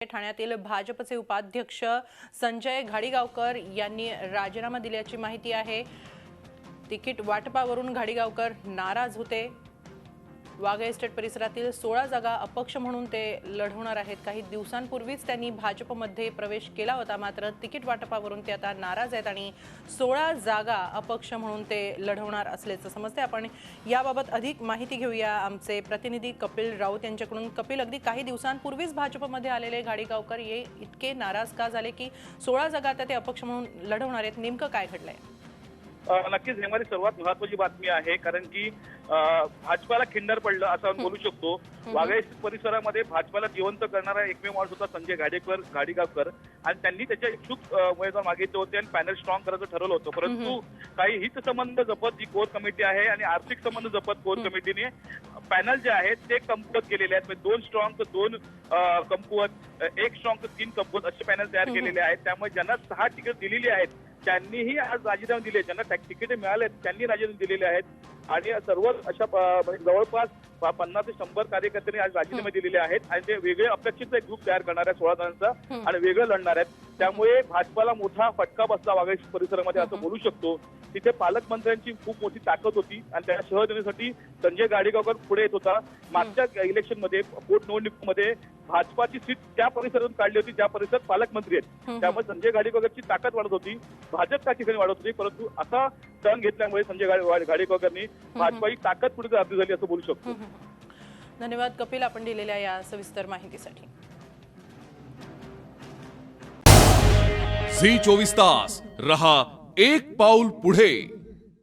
ठाण्यातील भाजपचे उपाध्यक्ष संजय घाडीगावकर यांनी राजीनामा दिल्याची माहिती आहे। तिकीट वाटपावरून घाडीगावकर नाराज होते। वाघ एस्टेट परिसरातील 16 जागा अपक्ष म्हणून ते लढवणार आहेत। काही दिवसांपूर्वीच त्यांनी भाजपमध्ये प्रवेश केला होता, मात्र तिकीट वाटपावरून ते आता नाराज आहेत आणि 16 जागा अपक्ष म्हणून ते लढवणार असल्याचं समजते। आपण याबाबत अधिक माहिती घेऊया आमचे प्रतिनिधी कपिल राऊत यांच्याकडून। कपिल, अगदी काही दिवसांपूर्वीच भाजपमध्ये आलेले घाडीगावकर हे इतके नाराज का झाले की 16 जागा आता ते अपक्ष म्हणून लढवणार आहेत? नेमकं काय घडलंय? नक्कीच ही माझी सर्वात महत्त्वाची बातमी आहे, कारण की भाजपाला खिंडार पडलं असं आपण बोलू शकतो। वाघेश परिसरामध्ये भाजपाला जिवंत करणारा एकमेव माणूस होता संजय घाडीगावकर आणि त्यांनी त्याच्या इच्छुक उमेदवार मागितले होते आणि पॅनल स्ट्रॉंग करायचं ठरवलं होतं। परंतु काही हितसंबंध जपत जी कोर कमिटी आहे आणि आर्थिक संबंध जपत कोर कमिटीने पॅनल जे आहेत ते कमकुवत केलेले आहेत। म्हणजे 2 स्ट्रॉंग तर 2 कमकुवत, 1 स्ट्रॉंग तर 3 कमकुवत असे पॅनल तयार केलेले आहेत। त्यामुळे ज्यांना 6 तिकीट दिलेली आहेत त्यांनीही आज राजीनामे दिले, ज्यांना तिकीट मिळाले त्यांनी राजीनामे दिलेले आहेत आणि सर्व अशा जवळपास 50 ते 100 कार्यकर्त्यांनी आज राजीनामे दिलेले आहेत आणि ते वेगळे अपेक्षित एक ग्रुप तयार करणार आहे 16 जणांचा आणि वेगळं लढणार आहेत। त्यामुळे भाजपाला मोठा फटका बसला वाघेश परिसरामध्ये असं बोलू शकतो। तिथे पालकमंत्र्यांची खूप मोठी ताकद होती आणि त्या शह देण्यासाठी संजय घाडीगावकर पुढे येत होता। मागच्या इलेक्शनमध्ये पोटनिवडणुकीमध्ये भाजपाची सीट त्या परिसरातून काढली होती ज्या परिसरात पालकमंत्री आहेत। त्यामुळे संजय घाडीगावकरची ताकद वाढत होती, भाजप त्या ठिकाणी वाढत होती। परंतु असा टर्न घेतल्यामुळे संजय घाडीगावकरांनी भाजपाची ताकद पुढे अर्धी झाली असं बोलू शकतो। धन्यवाद कपिल, आपण दिलेल्या या सविस्तर माहितीसाठी। झी 24 तास रहा एक पाऊल पुढे।